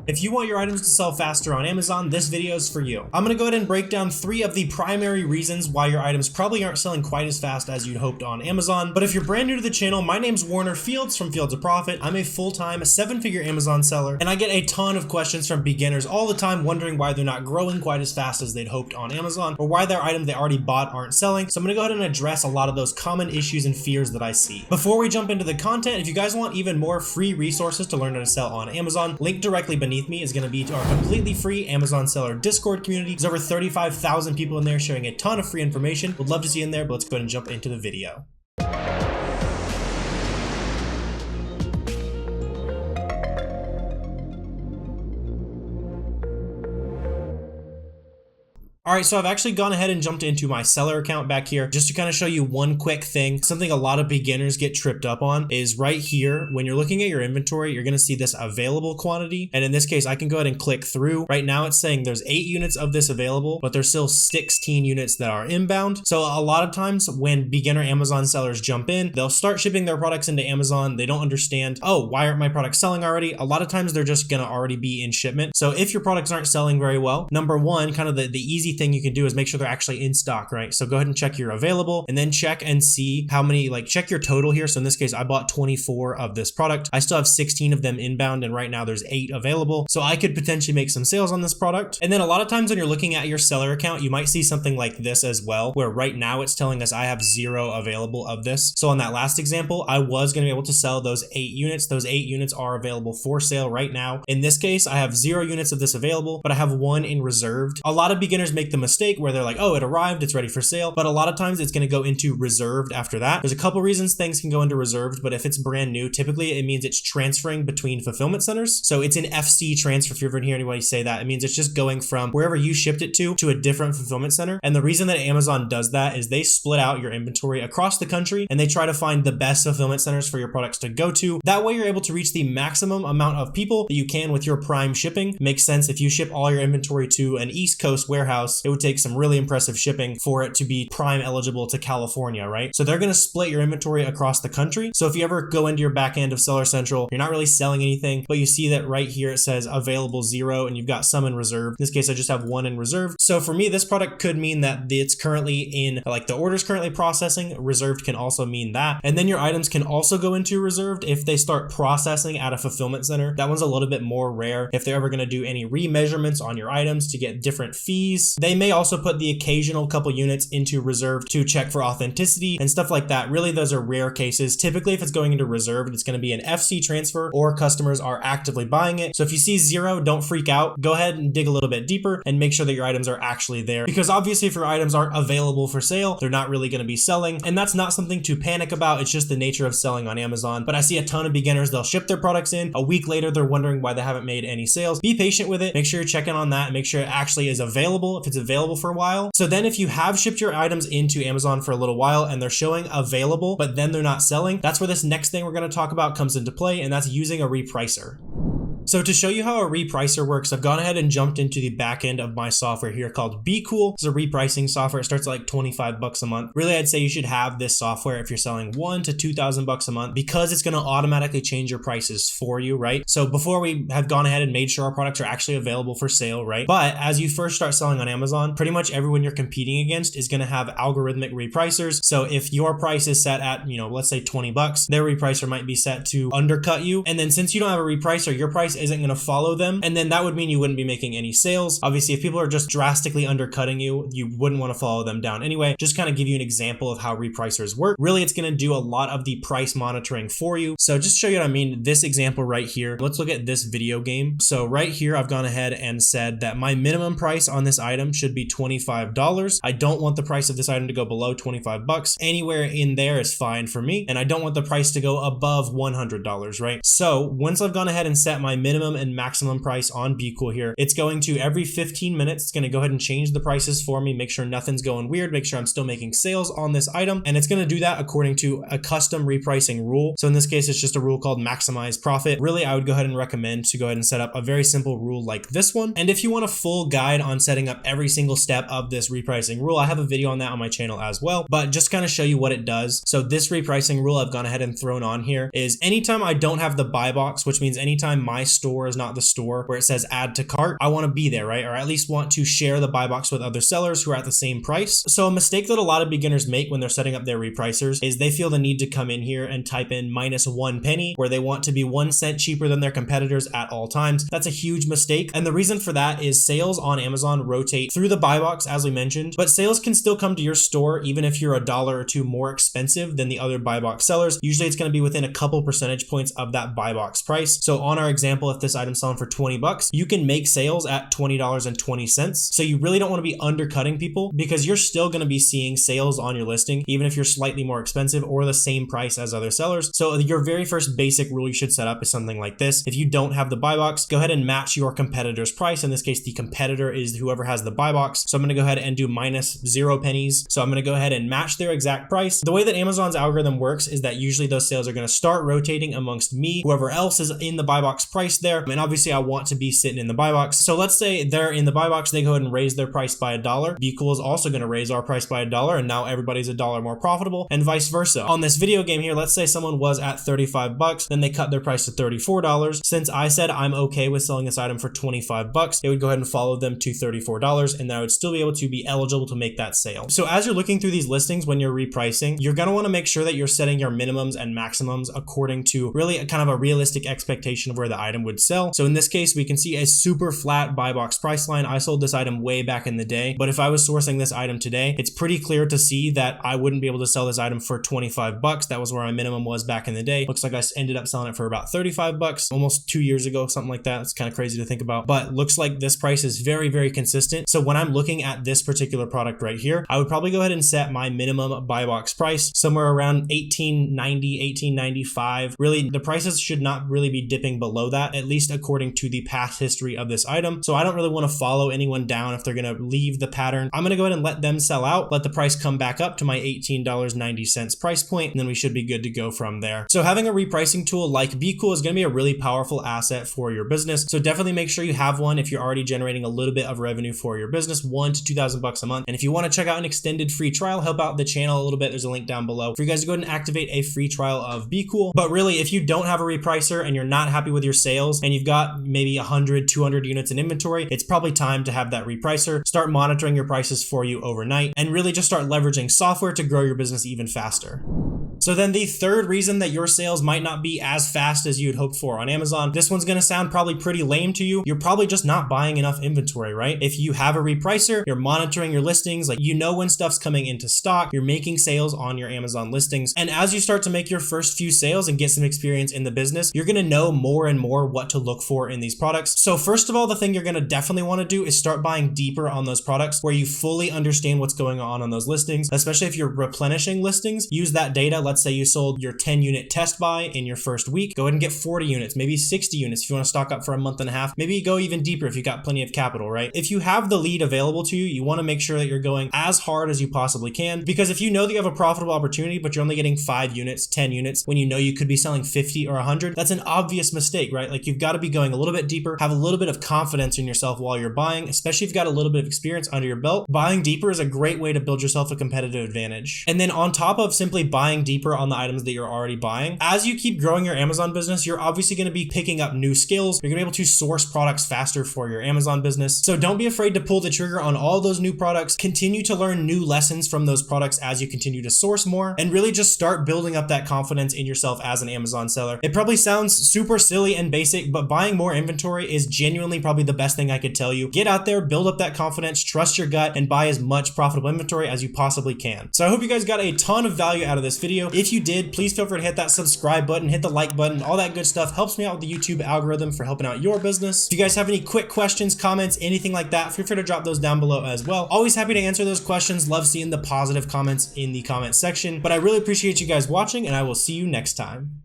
If you want your items to sell faster on Amazon, this video is for you. I'm gonna go ahead and break down 3 of the primary reasons why your items probably aren't selling quite as fast as you'd hoped on Amazon. But if you're brand new to the channel, my name's Warner Fields from Fields of Profit. I'm a full-time 7-figure Amazon seller, and I get a ton of questions from beginners all the time wondering why they're not growing quite as fast as they'd hoped on Amazon, or why their items they already bought aren't selling. So I'm gonna go ahead and address a lot of those common issues and fears that I see. Before we jump into the content, if you guys want even more free resources to learn how to sell on Amazon, link directly beneath me is gonna be our completely free Amazon seller Discord community. There's over 35,000 people in there sharing a ton of free information. Would love to see you in there, but let's go ahead and jump into the video. Alright, so I've actually gone ahead and jumped into my seller account back here just to kind of show you one quick thing. Something a lot of beginners get tripped up on is right here, when you're looking at your inventory, you're going to see this available quantity. And in this case, I can go ahead and click through. Right now it's saying there's 8 units of this available, but there's still 16 units that are inbound. So a lot of times when beginner Amazon sellers jump in, they'll start shipping their products into Amazon. They don't understand, oh, why aren't my products selling already? A lot of times they're just going to already be in shipment. So if your products aren't selling very well, number one, kind of the easy thing you can do is make sure they're actually in stock, right? So go ahead and check your available and then check and see how many, check your total here. So in this case, I bought 24 of this product. I still have 16 of them inbound, and right now there's 8 available. So I could potentially make some sales on this product. And then a lot of times when you're looking at your seller account, you might see something like this as well, where right now it's telling us I have 0 available of this. So on that last example, I was going to be able to sell those 8 units. Those 8 units are available for sale right now. In this case, I have 0 units of this available, but I have 1 in reserved. A lot of beginners make the mistake where they're like, oh, it arrived, it's ready for sale. But a lot of times it's going to go into reserved after that. There's a couple reasons things can go into reserved, but if it's brand new, typically it means it's transferring between fulfillment centers. So it's an FC transfer. If you ever hear anybody say that, it means it's just going from wherever you shipped it to a different fulfillment center. And the reason that Amazon does that is they split out your inventory across the country and they try to find the best fulfillment centers for your products to go to. That way you're able to reach the maximum amount of people that you can with your prime shipping. Makes sense. If you ship all your inventory to an East Coast warehouse, it would take some really impressive shipping for it to be prime eligible to California, right? So they're going to split your inventory across the country. So if you ever go into your back end of Seller Central, you're not really selling anything, but you see that right here it says available 0 and you've got some in reserve. In this case, I just have 1 in reserve. So for me, this product could mean that it's currently in, the order's currently processing. Reserved can also mean that. And then your items can also go into reserved if they start processing at a fulfillment center. That one's a little bit more rare. If they're ever going to do any remeasurements on your items to get different fees, they may also put the occasional couple units into reserved to check for authenticity and stuff like that. Really, those are rare cases. Typically, if it's going into reserved, it's going to be an FC transfer or customers are actively buying it. So if you see 0, don't freak out. Go ahead and dig a little bit deeper and make sure that your items are actually there, because obviously if your items aren't available for sale, they're not really going to be selling, and that's not something to panic about. It's just the nature of selling on Amazon. But I see a ton of beginners, they'll ship their products in, a week later they're wondering why they haven't made any sales. Be patient with it. Make sure you're checking on that and make sure it actually is available if it's available for a while. So then if you have shipped your items into Amazon for a little while and they're showing available, but then they're not selling, that's where this next thing we're going to talk about comes into play, and that's using a repricer. So to show you how a repricer works, I've gone ahead and jumped into the back end of my software here called BeCool. It's a repricing software. It starts at like 25 bucks a month. Really, I'd say you should have this software if you're selling $1,000 to $2,000 a month, because it's going to automatically change your prices for you, right? So before we have gone ahead and made sure our products are actually available for sale, right? But as you first start selling on Amazon, pretty much everyone you're competing against is going to have algorithmic repricers. So if your price is set at, let's say 20 bucks, their repricer might be set to undercut you. And then since you don't have a repricer, your price isn't going to follow them. And then that would mean you wouldn't be making any sales. Obviously, if people are just drastically undercutting you, you wouldn't want to follow them down anyway. Just kind of give you an example of how repricers work. Really, it's going to do a lot of the price monitoring for you. So just to show you what I mean, this example right here, let's look at this video game. So right here, I've gone ahead and said that my minimum price on this item should be $25. I don't want the price of this item to go below 25 bucks. Anywhere in there is fine for me. And I don't want the price to go above $100, right? So once I've gone ahead and set my minimum and maximum price on BeCool here, it's going to every 15 minutes, it's going to go ahead and change the prices for me, make sure nothing's going weird, make sure I'm still making sales on this item. And it's going to do that according to a custom repricing rule. So in this case, it's just a rule called maximize profit. Really, I would go ahead and recommend to go ahead and set up a very simple rule like this one. And if you want a full guide on setting up every single step of this repricing rule, I have a video on that on my channel as well, but just kind of show you what it does. So this repricing rule I've gone ahead and thrown on here is anytime I don't have the buy box, which means anytime my store is not the store where it says add to cart. I want to be there, right? Or at least want to share the buy box with other sellers who are at the same price. So a mistake that a lot of beginners make when they're setting up their repricers is they feel the need to come in here and type in -1 penny, where they want to be 1 cent cheaper than their competitors at all times. That's a huge mistake. And the reason for that is sales on Amazon rotate through the buy box, as we mentioned, but sales can still come to your store even if you're $1 or $2 more expensive than the other buy box sellers. Usually it's going to be within a couple percentage points of that buy box price. So on our example, if this item's selling for 20 bucks, you can make sales at $20.20. So you really don't want to be undercutting people, because you're still going to be seeing sales on your listing, even if you're slightly more expensive or the same price as other sellers. So your very first basic rule you should set up is something like this. If you don't have the buy box, go ahead and match your competitor's price. In this case, the competitor is whoever has the buy box. So I'm going to go ahead and do -0 pennies. So I'm going to go ahead and match their exact price. The way that Amazon's algorithm works is that usually those sales are going to start rotating amongst me, whoever else is in the buy box price there. And obviously I want to be sitting in the buy box. So let's say they're in the buy box, they go ahead and raise their price by $1. Be Cool is also going to raise our price by $1, and now everybody's $1 more profitable, and vice versa. On this video game here, let's say someone was at 35 bucks, then they cut their price to $34. Since I said I'm okay with selling this item for 25 bucks, it would go ahead and follow them to $34, and then I would still be able to be eligible to make that sale. So as you're looking through these listings when you're repricing, you're going to want to make sure that you're setting your minimums and maximums according to really a kind of a realistic expectation of where the item would sell. So in this case, we can see a super flat buy box price line. I sold this item way back in the day, but if I was sourcing this item today, it's pretty clear to see that I wouldn't be able to sell this item for 25 bucks. That was where my minimum was back in the day. Looks like I ended up selling it for about 35 bucks almost 2 years ago, something like that. It's kind of crazy to think about, but looks like this price is very, very consistent. So when I'm looking at this particular product right here, I would probably go ahead and set my minimum buy box price somewhere around $18.90, $18.95. Really, the prices should not really be dipping below that, at least according to the past history of this item. So I don't really want to follow anyone down if they're going to leave the pattern. I'm going to go ahead and let them sell out, let the price come back up to my $18.90 price point, and then we should be good to go from there. So having a repricing tool like Be Cool is going to be a really powerful asset for your business. So definitely make sure you have one if you're already generating a little bit of revenue for your business, $1,000 to $2,000 a month. And if you want to check out an extended free trial, help out the channel a little bit, there's a link down below for you guys to go ahead and activate a free trial of Be Cool. But really, if you don't have a repricer and you're not happy with your sales and you've got maybe 100, 200 units in inventory, it's probably time to have that repricer start monitoring your prices for you overnight and really just start leveraging software to grow your business even faster. So then the third reason that your sales might not be as fast as you'd hoped for on Amazon, this one's going to sound probably pretty lame to you. You're probably just not buying enough inventory, right? If you have a repricer, you're monitoring your listings, like you know when stuff's coming into stock, you're making sales on your Amazon listings. And as you start to make your first few sales and get some experience in the business, you're going to know more and more what to look for in these products. So first of all, the thing you're going to definitely want to do is start buying deeper on those products where you fully understand what's going on those listings, especially if you're replenishing listings. Use that data. Let's say you sold your 10 unit test buy in your first week, go ahead and get 40 units, maybe 60 units if you want to stock up for a month and a half. Maybe go even deeper if you got plenty of capital, right? If you have the lead available to you, you want to make sure that you're going as hard as you possibly can, because if you know that you have a profitable opportunity, but you're only getting 5 units, 10 units, when you know you could be selling 50 or 100, that's an obvious mistake, right? Like you've got to be going a little bit deeper, have a little bit of confidence in yourself while you're buying, especially if you've got a little bit of experience under your belt. Buying deeper is a great way to build yourself a competitive advantage. And then on top of simply buying deeper on the items that you're already buying, as you keep growing your Amazon business, you're obviously going to be picking up new skills. You're going to be able to source products faster for your Amazon business. So don't be afraid to pull the trigger on all those new products. Continue to learn new lessons from those products as you continue to source more, and really just start building up that confidence in yourself as an Amazon seller. It probably sounds super silly and basic, but buying more inventory is genuinely probably the best thing I could tell you. Get out there, build up that confidence, trust your gut, and buy as much profitable inventory as you possibly can. So I hope you guys got a ton of value out of this video. If you did, please feel free to hit that subscribe button, hit the like button, all that good stuff helps me out with the YouTube algorithm for helping out your business. If you guys have any quick questions, comments, anything like that, feel free to drop those down below as well. Always happy to answer those questions. Love seeing the positive comments in the comment section, but I really appreciate you guys watching, and I will see you next time.